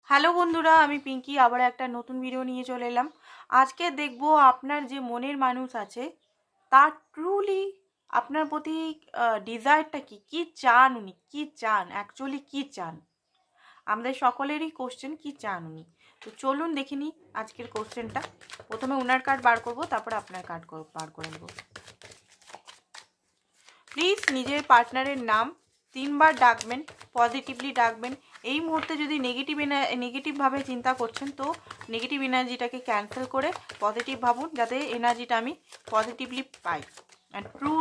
Hello বন্ধুরা, আমি পিঙ্কি আবার একটা নতুন ভিডিও নিয়ে চলে এলাম। আজকে দেখব আপনার যে মনের মানুষ আছে তার ট্রুলি আপনার প্রতি ডিজায়ারটা কি, কি চান উনি, কি চান অ্যাকচুয়ালি, কি চান। আমাদের সকলেরই কোশ্চেন, কি চান উনি। তো চলুন দেখে নিই আজকের কোশ্চেনটা। প্রথমে ওনার কার্ড বার করব, তারপর আপনার কার্ড বার করে নেব। প্লিজ নিজের পার্টনারের নাম 3বার ডাকবেন, পজিটিভলি ডাকবেন। এই মুহূর্তে যদি নেগেটিভভাবে চিন্তা করছেন তো নেগেটিভ এনার্জিটাকে ক্যান্সেল করে পজিটিভ ভাবুন, যাতে এনার্জিটা আমি positively pi and true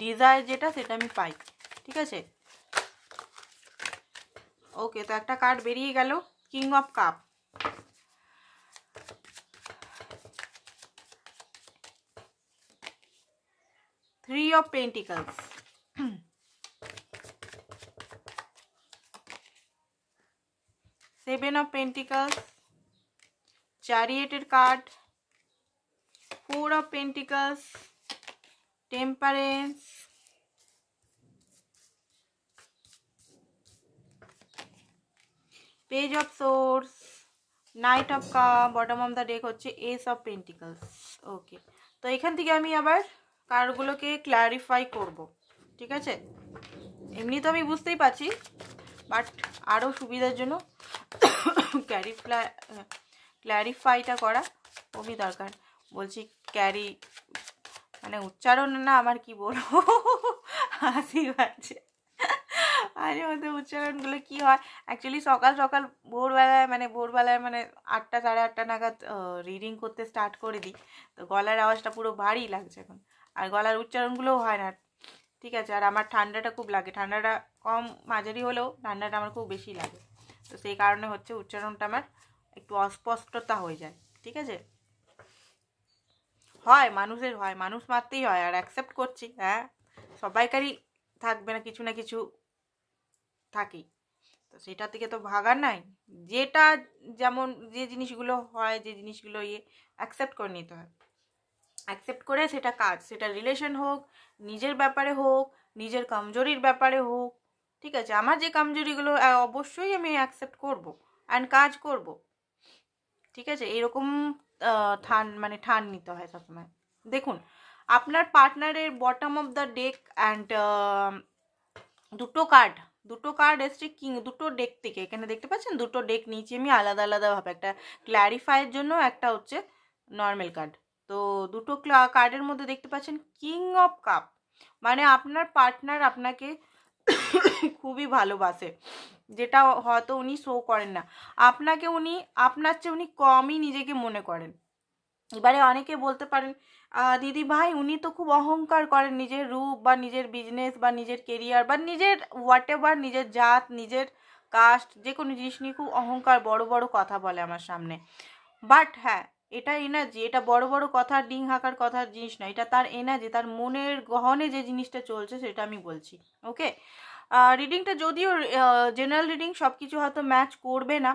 desire যেটা সেটা আমি পাই। ঠিক আছে, ওকে। তো একটা কার্ড বেরিয়ে গেল, king of cup. Three of pentacles, seven of pentacles, চ্যারিয়েটের card, 4 of Pentacles, Temperance, Page of Swords, Knight of Cup, bottom of the deck হচ্ছে Ace of Pentacles। ওকে, তো এখান থেকে আমি আবার কার্ডগুলোকে ক্ল্যারিফাই করব। ঠিক আছে, এমনি তো আমি বুঝতেই পারছি, বাট আরও সুবিধার জন্য ক্ল্যারিফাইটা করা খুবই দরকার। বলছি ক্যারি মানে উচ্চারণ না, আমার কি বলবো, হাসি পাচ্ছে। মাঝে মধ্যে উচ্চারণগুলো কি হয় অ্যাকচুয়ালি, সকাল সকাল ভোরবেলায় মানে 8টা সাড়ে 8টা নাগাদ রিডিং করতে স্টার্ট করে দিই, তো গলার আওয়াজটা পুরো ভারী লাগছে এখন, আর গলার উচ্চারণগুলোও হয় না। ঠিক আছে, আর আমার ঠান্ডাটা খুব লাগে, ঠান্ডাটা কম মাঝারি হলেও ঠান্ডাটা আমার খুব বেশি লাগে, তো সেই কারণে হচ্ছে উচ্চারণটা আমার একটু অস্পষ্টতা হয়ে যায়। ঠিক আছে, হয় মানুষের, হয় মানুষ মাত্রেই হয়, আর অ্যাকসেপ্ট করছি। হ্যাঁ, সবাইকারই থাকবে না, কিছু না কিছু থাকেই, তো সেটা থেকে তো ভাগার নাই। যেটা যেমন যে জিনিসগুলো হয়, যে জিনিসগুলো অ্যাকসেপ্ট করে নিতে হয়, অ্যাকসেপ্ট করে সেটা কাজ, সেটা রিলেশন হোক, নিজের ব্যাপারে হোক, নিজের কমজোরির ব্যাপারে হোক। ঠিক আছে, আমার যে কমজোরিগুলো অবশ্যই আমি অ্যাকসেপ্ট করব অ্যান্ড কাজ করব। ঠিক আছে, এরকম ঠান নিতে হয় সবসময়। দেখুন, আপনার পার্টনারের bottom of the deck and দুটো কার্ড এসছে কিং, দুটো ডেক থেকে। এখানে দেখতে পাচ্ছেন দুটো ডেক নিয়েছি আমি আলাদা আলাদাভাবে, একটা ক্ল্যারিফাইয়ের জন্য, একটা হচ্ছে নর্মাল কার্ড। তো দুটো কার্ডের মধ্যে দেখতে পাচ্ছেন কিং অফ কাপ, মানে আপনার পার্টনার আপনাকে খুবই ভালোবাসে, যেটা হয়তো উনি শো করেন না। আপনাকে উনি, আপনার চেয়ে উনি কমই নিজেকে মনে করেন। এবারে অনেকে বলতে পারেন দিদি ভাই উনি তো খুব অহংকার করেন, নিজের রূপ বা নিজের বিজনেস বা নিজের কেরিয়ার বা নিজের হোয়াট এভার, নিজের জাত, নিজের কাস্ট, যে কোনো জিনিস নিয়ে খুব অহংকার, বড় বড় কথা বলে আমার সামনে। বাট হ্যাঁ, এটা এনার্জি, এটা বড় বড় কথা, ডিং হাঁকার কথার জিনিস নয়, এটা তার এনার্জি, তার মনের গহনে যে জিনিসটা চলছে সেটা আমি বলছি। ওকে, রিডিংটা যদিও জেনারেল রিডিং, সব কিছু হয়তো ম্যাচ করবে না।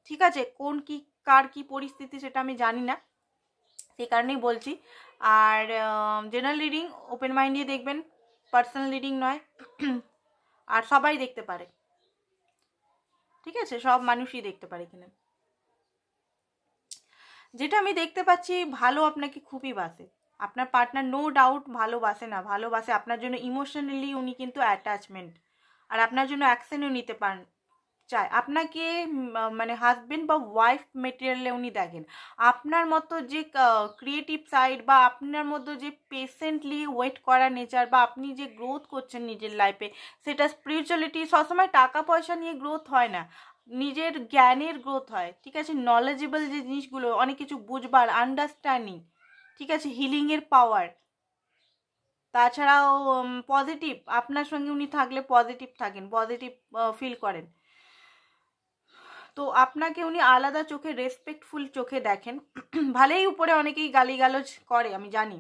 ঠিক আছে, কোন কি কার কি পরিস্থিতি সেটা আমি জানি না, সেই কারণেই বলছি। আর জেনারেল রিডিং ওপেন মাইন্ড দিয়ে দেখবেন, পার্সোনাল রিডিং নয়। আর সবাই দেখতে পারে, ঠিক আছে, সব মানুষই দেখতে পারে এখানে। যেটা আমি দেখতে পাচ্ছি, ভালো আপনাকে খুবই বাসে আপনার পার্টনার, নো ডাউট ভালোবাসে, না ভালোবাসে আপনার জন্য ইমোশনালি, উনি কিন্তু অ্যাটাচমেন্ট, আর আপনার জন্য অ্যাকশনও নিতে পারেন, চায় আপনাকে, মানে হাজবেন্ড বা ওয়াইফ মেটেরিয়ালে উনি দেখেন। আপনার মতো যে ক্রিয়েটিভ সাইড, বা আপনার মতো যে পেশেন্টলি ওয়েট করা নেচার, বা আপনি যে গ্রোথ করছেন নিজের লাইফে, সেটা স্পিরিচুয়ালিটি, সবসময় টাকা পয়সা নিয়ে গ্রোথ হয় না, নিজের জ্ঞানের গ্রোথ হয়। ঠিক আছে, নলেজেবল যে জিনিসগুলো, অনেক কিছু বুঝবার, আন্ডারস্ট্যান্ডিং, ঠিক আছে, হিলিংয়ের পাওয়ার, তাছাড়াও পজিটিভ, আপনার সঙ্গে উনি থাকলে পজিটিভ থাকেন, পজিটিভ ফিল করেন। তো আপনাকে উনি আলাদা চোখে, রেসপেক্টফুল চোখে দেখেন। ভালোই উপরে অনেকেই গালিগালাজ করে, আমি জানি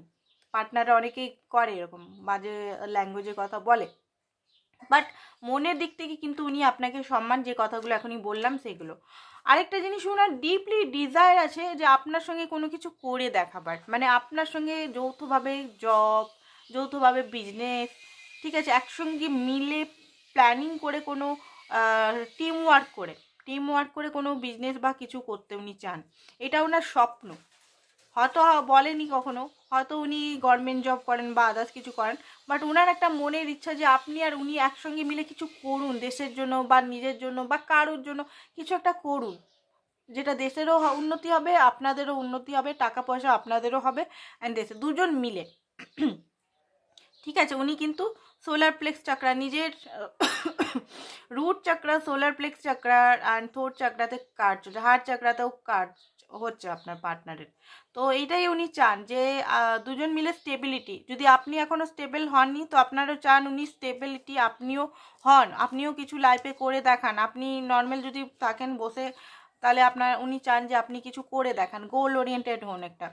পার্টনাররা অনেকেই করে এরকম বাজে ল্যাঙ্গুয়েজের কথা বলে, বাট মনের দিক থেকে কিন্তু উনি আপনাকে সম্মান, যে কথাগুলো এখনই বললাম সেগুলো। আরেকটা জিনিস, ওনার ডিপলি ডিজায়ার আছে যে আপনার সঙ্গে কোনো কিছু করে দেখাবার, মানে আপনার সঙ্গে যৌথভাবে জব, যৌথভাবে বিজনেস, ঠিক আছে, একসঙ্গে মিলে প্ল্যানিং করে, কোনো টিম ওয়ার্ক করে, টিম ওয়ার্ক করে কোনো বিজনেস বা কিছু করতে উনি চান, এটা ওনার স্বপ্ন। হয়তো বলেনি কখনো, হয়তো উনি গভর্নমেন্ট জব করেন বা আদার্স কিছু করেন, বাট ওনার একটা মনের ইচ্ছা যে আপনি আর উনি একসঙ্গে মিলে কিছু করুন দেশের জন্য বা নিজের জন্য বা কারোর জন্য কিছু একটা করুন, যেটা দেশেরও উন্নতি হবে, আপনাদেরও উন্নতি হবে, টাকা পয়সা আপনাদেরও হবে অ্যান্ড দেশের, দুজন মিলে। ঠিক আছে, উনি কিন্তু সোলার প্লেক্স চাকরা, নিজের root chakra, solar plexus chakra and throat চাকরাতে কাজ চলছে, হার্ট চাকরাতেও কাজ হচ্ছে আপনার পার্টনারের। তো এইটাই উনি চান যে দুজন মিলে স্টেবিলিটি, যদি আপনি এখনও স্টেবল হননি তো আপনারও চান উনি স্টেবিলিটি আপনিও হন, আপনিও কিছু লাইফে করে দেখান। আপনি নর্মাল যদি থাকেন বসে, তাহলে উনি চান যে আপনি কিছু করে দেখান, গোল ওরিয়েন্টেড হন একটা,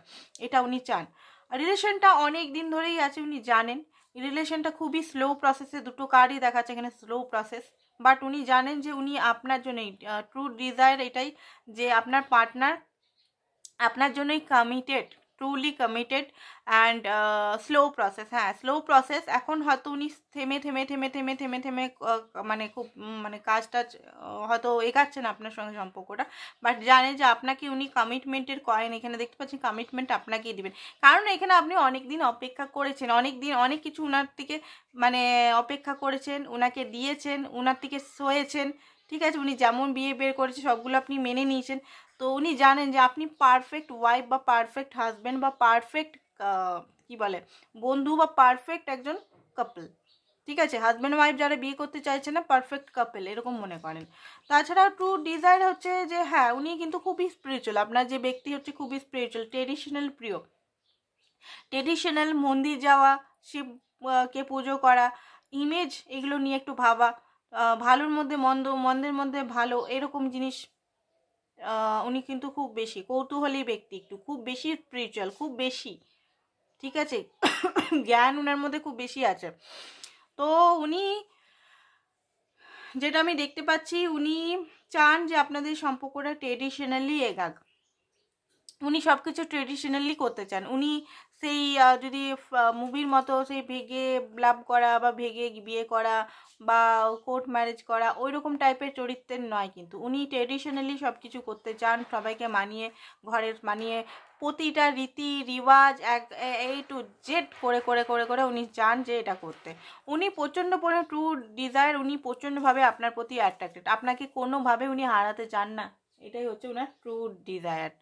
এটা উনি চান। রিলেশনটা অনেক দিন ধরেই আছে, উনি জানেন রিলেশনটা খুবই স্লো প্রসেসে, দুটো কার্ডই দেখাচ্ছে এখানে স্লো প্রসেস, বাট উনি জানেন যে উনি আপনার জন্যই, ট্রু ডিজায়ার এটাই যে আপনার পার্টনার আপনার জন্যই committed, truly committed and slow process. হ্যাঁ, স্লো প্রসেস। এখন হয়তো উনি থেমে থেমে থেমে থেমে থেমে থেমে মানে খুব মানে কাজটা হয়তো এগাচ্ছেন আপনার সঙ্গে সম্পর্কটা, বাট জানে যে আপনাকে উনি কমিটমেন্টের কয়েন এখানে দেখতে পাচ্ছেন, কমিটমেন্ট আপনাকেই দিবেন। কারণ এখানে আপনি অনেক দিন অপেক্ষা করেছেন, অনেক দিন অনেক কিছু ওনার থেকে মানে অপেক্ষা করেছেন, ওনাকে দিয়েছেন, ওনার থেকে সয়েছেন। ঠিক আছে, উনি যেমন বিয়ে বের করেছে সবগুলো আপনি মেনে নিয়েছেন। তো উনি জানেন যে আপনি পারফেক্ট ওয়াইফ বা পারফেক্ট হাজব্যান্ড বা পারফেক্ট কি বলে বন্ধু বা পারফেক্ট একজন কাপল। ঠিক আছে, হাজব্যান্ড ওয়াইফ যারা বিয়ে করতে চাইছে না, পারফেক্ট কাপল এরকম মনে করেন। তাছাড়া ট্রু ডিজায়ার হচ্ছে যে হ্যাঁ উনি কিন্তু খুবই স্পিরিচুয়াল, আপনার যে ব্যক্তি হচ্ছে খুবই স্পিরিচুয়াল, ট্রেডিশনাল প্রিয়, ট্রেডিশনাল মন্দির যাওয়া, শিবকে পুজো করা, ইমেজ এগুলো নিয়ে একটু ভাবা, ভালোর মধ্যে মন্দ, মন্দের মধ্যে ভালো, এরকম জিনিস উনি কিন্তু খুব বেশি কৌতূহলী ব্যক্তি, একটু খুব বেশি স্পিরিচুয়াল, খুব বেশি। ঠিক আছে, জ্ঞান ওনার মধ্যে খুব বেশি আছে। তো উনি যেটা আমি দেখতে পাচ্ছি, উনি চান যে আপনাদের সম্পর্কটা ট্রেডিশনালি এগাক, উনি সব কিছু ট্রেডিশনালি করতে চান। উনি সেই যদি মুভির মতো সেই ভেগে লাভ করা বা ভেগে বিয়ে করা বা কোর্ট ম্যারেজ করা ওই রকম টাইপের চরিত্রের নয়, কিন্তু উনি ট্রেডিশনালি সব কিছু করতে চান, সবাইকে মানিয়ে, ঘরের মানিয়ে, প্রতিটা রীতি রিওয়াজ এই টু জেড করে করে করে করে উনি চান যে এটা করতে। উনি প্রচণ্ড পরিমাণে ট্রু ডিজায়ার, উনি প্রচণ্ডভাবে আপনার প্রতি অ্যাট্রাক্টেড, আপনাকে কোনোভাবে উনি হারাতে চান না, এটাই হচ্ছে ওনার ট্রু ডিজায়ার।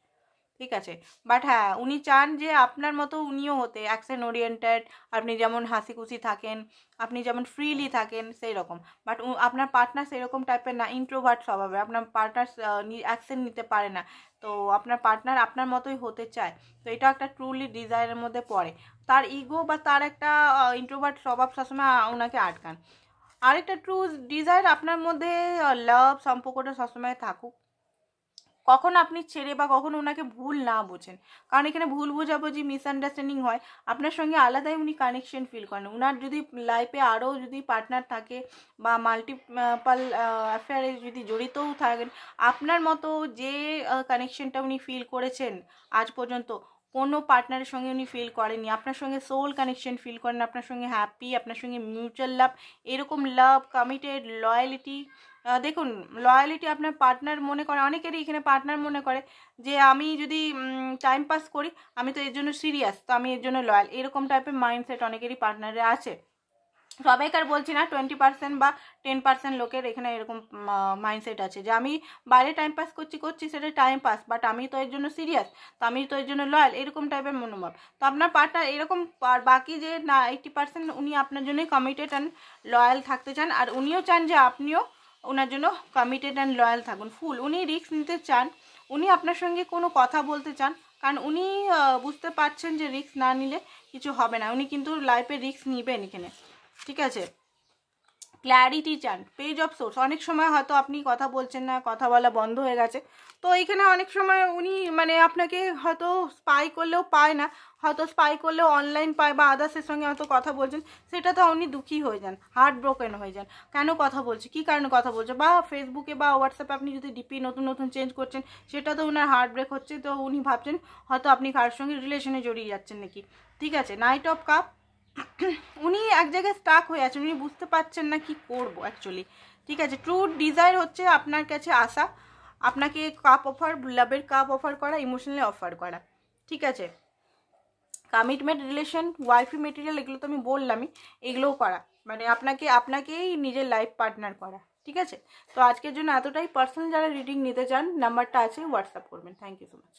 ঠিক আছে, বাট হ্যাঁ উনি চান যে আপনার মতো উনিও হতে, অ্যাকশন ওরিয়েন্টেড, আপনি যেমন হাসি খুশি থাকেন, আপনি যেমন ফ্রিলি থাকেন সেই রকম, বাট আপনার পার্টনার সেরকম টাইপের না, ইন্ট্রোভার্ট স্বভাবের, আপনার পার্টনার অ্যাকশন নিতে পারে না, তো আপনার পার্টনার আপনার মতোই হতে চায়। তো এটা একটা ট্রুলি ডিজায়ারের মধ্যে পড়ে, তার ইগো বা তার একটা ইন্ট্রোভার্ট স্বভাব সবসময় ওনাকে আটকান। আরেকটা ট্রু ডিজায়ার আপনার মধ্যে লাভ সম্পর্কটা সবসময় থাকুক, কখন আপনি ছেড়ে বা কখন ওনাকে ভুল না বোঝেন, কারণ এখানে ভুল বোঝাবুঝি মিসআন্ডারস্ট্যান্ডিং হয়, আপনার সঙ্গে আলাদাই উনি কানেকশন ফিল করেন। ওনার যদি লাইফে আরও যদি পার্টনার থাকে বা মাল্টিপাল অ্যাফেয়ারে যদি জড়িতও থাকেন, আপনার মতো যে কানেকশনটা উনি ফিল করেছেন আজ পর্যন্ত কোনো পার্টনারের সঙ্গে উনি ফিল করেননি। আপনার সঙ্গে সোল কানেকশন ফিল করেন, আপনার সঙ্গে হ্যাপি, আপনার সঙ্গে মিউচুয়াল লাভ, এরকম লাভ, কমিটেড, লয়ালিটি। দেখুন, লয়ালিটি আপনার পার্টনার মনে করে, অনেকেরই এখানে পার্টনার মনে করে যে আমি যদি টাইম পাস করি আমি তো এর জন্য সিরিয়াস, তো আমি এর জন্য লয়াল, এরকম টাইপের মাইন্ডসেট অনেকেরই পার্টনারে আছে। সবাইকার বলছি না, 20% বা 10% লোকের এখানে এরকম মাইন্ডসেট আছে যে আমি বাইরে টাইম পাস করছি সেটা টাইম পাস, বাট আমি তো এর জন্য সিরিয়াস, তো আমি তো এর জন্য লয়াল, এরকম টাইপের মনোভাব। তো আপনার পার্টনার এরকম, আর বাকি যে না 80% উনি আপনার জন্যই কমিটেড অ্যান্ড লয়াল থাকতে চান, আর উনিও চান যে আপনিও ওনার জন্য কমিটেড অ্যান্ড লয়াল থাকুন ফুল। উনি রিস্ক নিতে চান, উনি আপনার সঙ্গে কোনো কথা বলতে চান, কারণ উনি বুঝতে পারছেন যে রিস্ক না নিলে কিছু হবে না, উনি কিন্তু লাইফে রিস্ক নিবেন এখানে। ঠিক আছে, ক্ল্যারিটি চান, পেজ অফ সোর্স। অনেক সময় হয়তো আপনি কথা বলছেন না, কথা বলা বন্ধ হয়ে গেছে, তো এইখানে অনেক সময় উনি মানে আপনাকে হয়তো স্পাই করলেও পায় না, হয়তো স্পাই করলেও অনলাইন পায় বা আদার্সের সঙ্গে হয়তো কথা বলছেন, সেটা তো উনি দুঃখী হয়ে যান, হার্ট ব্রোকেন হয়ে যান, কেন কথা বলছে, কী কারণে কথা বলছে, বা ফেসবুকে বা হোয়াটসঅ্যাপে আপনি যদি ডিপি নতুন নতুন চেঞ্জ করছেন, সেটা তো ওনার হার্ট ব্রেক হচ্ছে, তো উনি ভাবছেন হয়তো আপনি কারোর সঙ্গে রিলেশনে জড়িয়ে যাচ্ছেন নাকি। ঠিক আছে, নাইট অফ কাপ, উনি এক জায়গায় স্টাক হয়ে আছেন, উনি বুঝতে পারছেন না কি করবো অ্যাকচুয়ালি, ঠিক আছে, ট্রু ডিজায়ার হচ্ছে আপনার কাছে আসা, আপনাকে কাপ অফার, লাভের কাপ অফার করা, ইমোশনালি অফার করা। ঠিক আছে, কমিটমেন্ট, রিলেশন, ওয়াইফি মেটেরিয়াল, এগুলো তো আমি বললামই, এগুলোও করা, মানে আপনাকেই নিজের লাইফ পার্টনার করা। ঠিক আছে, তো আজকের জন্য এতটাই। পার্সোনাল যারা রিডিং নিতে চান নাম্বারটা আছে, হোয়াটসঅ্যাপ করবেন। Thank you so much.